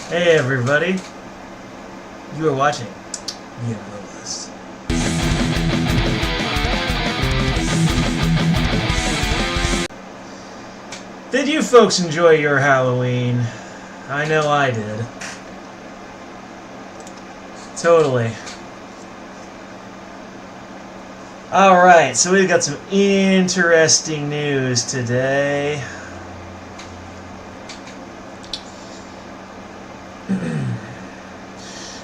Hey everybody, you are watching The Globalist. Did you folks enjoy your Halloween? I know I did. Totally. Alright, so we've got some interesting news today.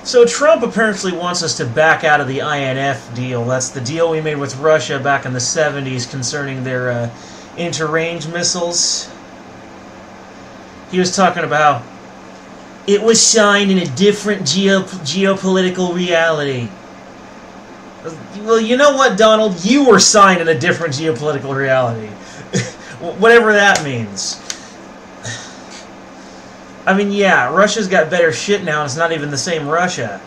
So Trump apparently wants us to back out of the INF deal. That's the deal we made with Russia back in the 70s concerning their inter-range missiles. He was talking about how it was signed in a different geopolitical reality. Well, you know what, Donald? You were signed in a different geopolitical reality. Whatever that means. I mean, yeah, Russia's got better shit now, and it's not even the same Russia.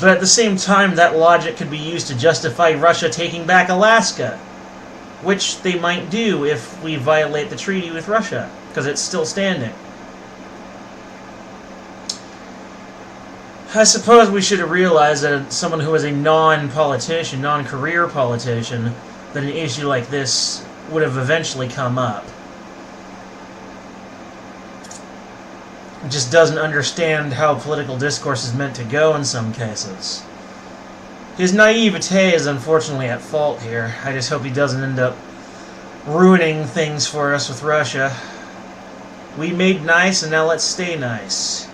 But at the same time, that logic could be used to justify Russia taking back Alaska. Which they might do if we violate the treaty with Russia, because it's still standing. I suppose we should have realized that someone who is a non-politician, non-career politician, that an issue like this would have eventually come up. Just doesn't understand how political discourse is meant to go in some cases. His naivete is unfortunately at fault here. I just hope he doesn't end up ruining things for us with Russia. We made nice, and now let's stay nice.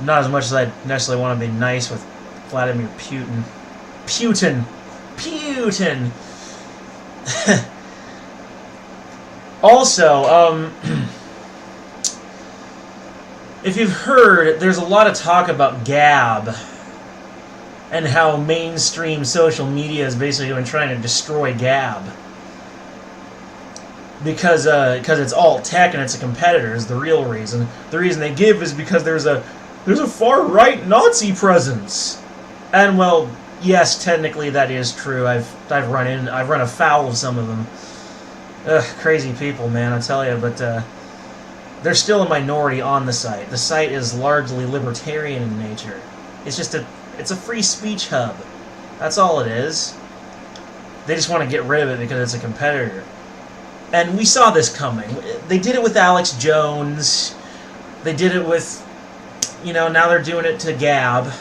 Not as much as I necessarily want to be nice with Vladimir Putin. Putin! Also, if you've heard, there's a lot of talk about Gab and how mainstream social media is basically been trying to destroy Gab because it's alt tech and it's a competitor is the real reason. The reason they give is because there's a far right Nazi presence, and well, yes, technically that is true. I've run afoul of some of them. Ugh, crazy people, man, I tell you, but they're still a minority on the site. The site is largely libertarian in nature. It's just it's a free speech hub. That's all it is. They just want to get rid of it because it's a competitor. And we saw this coming. They did it with Alex Jones. They did it with, now they're doing it to Gab.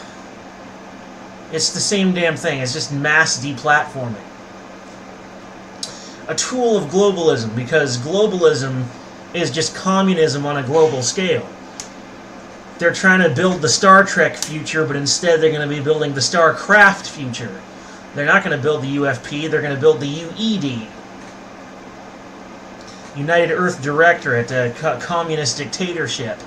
It's the same damn thing. It's just mass deplatforming. A tool of globalism, because globalism is just communism on a global scale. They're trying to build the Star Trek future, but instead they're going to be building the StarCraft future. They're not going to build the UFP, they're going to build the UED. United Earth Directorate, a communist dictatorship.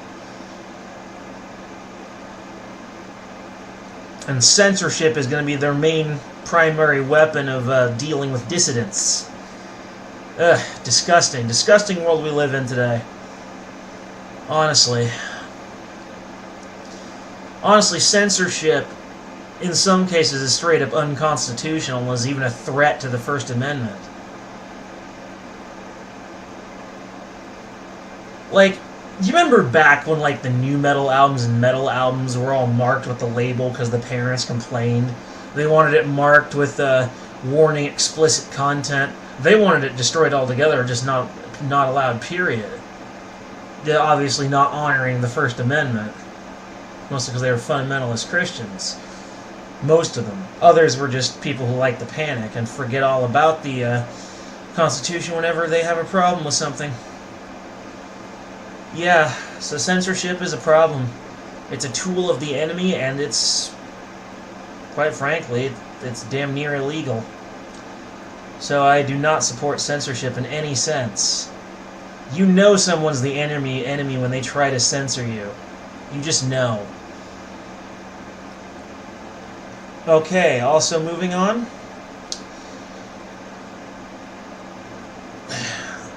And censorship is going to be their main primary weapon of dealing with dissidents. Ugh, disgusting. Disgusting world we live in today. Honestly, censorship in some cases is straight up unconstitutional and is even a threat to the First Amendment. Like, do you remember back when, like, the new metal albums and metal albums were all marked with the label because the parents complained? They wanted it marked with warning explicit content. They wanted it destroyed altogether, just not allowed, period. They're obviously not honoring the First Amendment. Mostly because they were fundamentalist Christians. Most of them. Others were just people who like to panic and forget all about the Constitution whenever they have a problem with something. Yeah, so censorship is a problem. It's a tool of the enemy, and it's, quite frankly, it's damn near illegal. So I do not support censorship in any sense. You know someone's the enemy when they try to censor you. You just know. Okay, also moving on.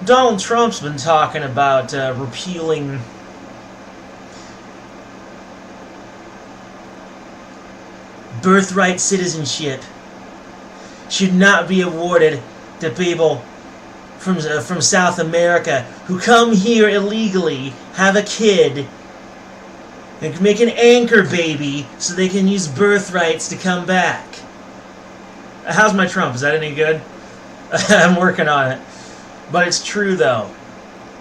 Donald Trump's been talking about repealing birthright citizenship. Should not be awarded to people from South America who come here illegally, have a kid, and make an anchor baby so they can use birthrights to come back. How's my Trump? Is that any good? I'm working on it. But it's true, though.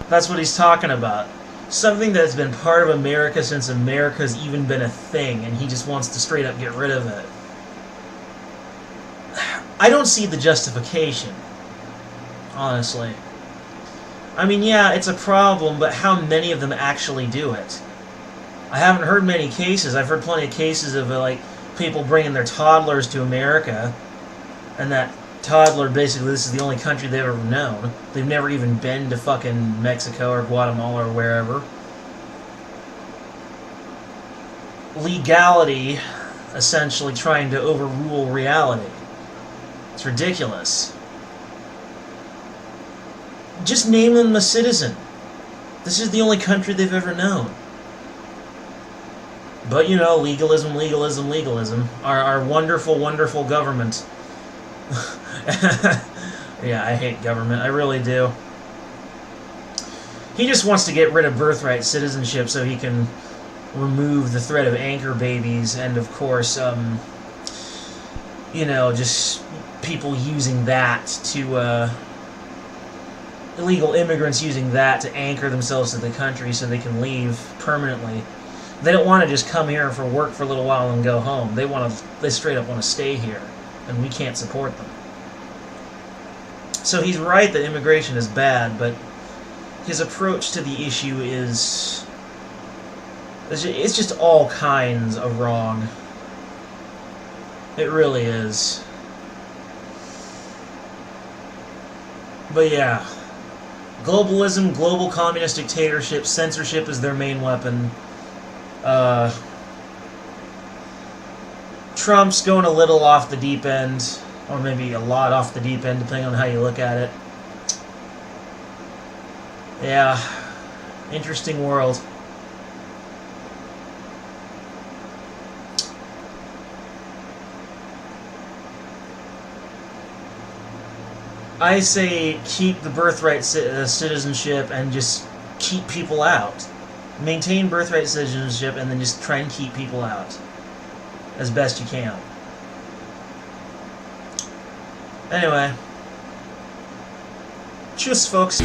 That's what he's talking about. Something that's been part of America since America's even been a thing, and he just wants to straight up get rid of it. I don't see the justification, honestly. I mean, yeah, it's a problem, but how many of them actually do it? I haven't heard many cases. I've heard plenty of cases of, like, people bringing their toddlers to America, and that toddler, basically, this is the only country they've ever known. They've never even been to fucking Mexico or Guatemala or wherever. Legality, essentially trying to overrule reality. It's ridiculous. Just name them a citizen. This is the only country they've ever known. But, you know, legalism, legalism, legalism. Our wonderful, wonderful government. Yeah, I hate government. I really do. He just wants to get rid of birthright citizenship so he can remove the threat of anchor babies and, of course, you know, just people using that to, illegal immigrants using that to anchor themselves to the country so they can leave permanently. They don't want to just come here for work for a little while and go home. They straight up want to stay here, and we can't support them. So he's right that immigration is bad, but his approach to the issue is... it's just all kinds of wrong. It really is. But yeah. Globalism, global communist dictatorship, censorship is their main weapon. Trump's going a little off the deep end, or maybe a lot off the deep end, depending on how you look at it. Yeah, interesting world. I say keep the birthright citizenship and just keep people out. Maintain birthright citizenship and then just try and keep people out as best you can. Anyway. Cheers, folks.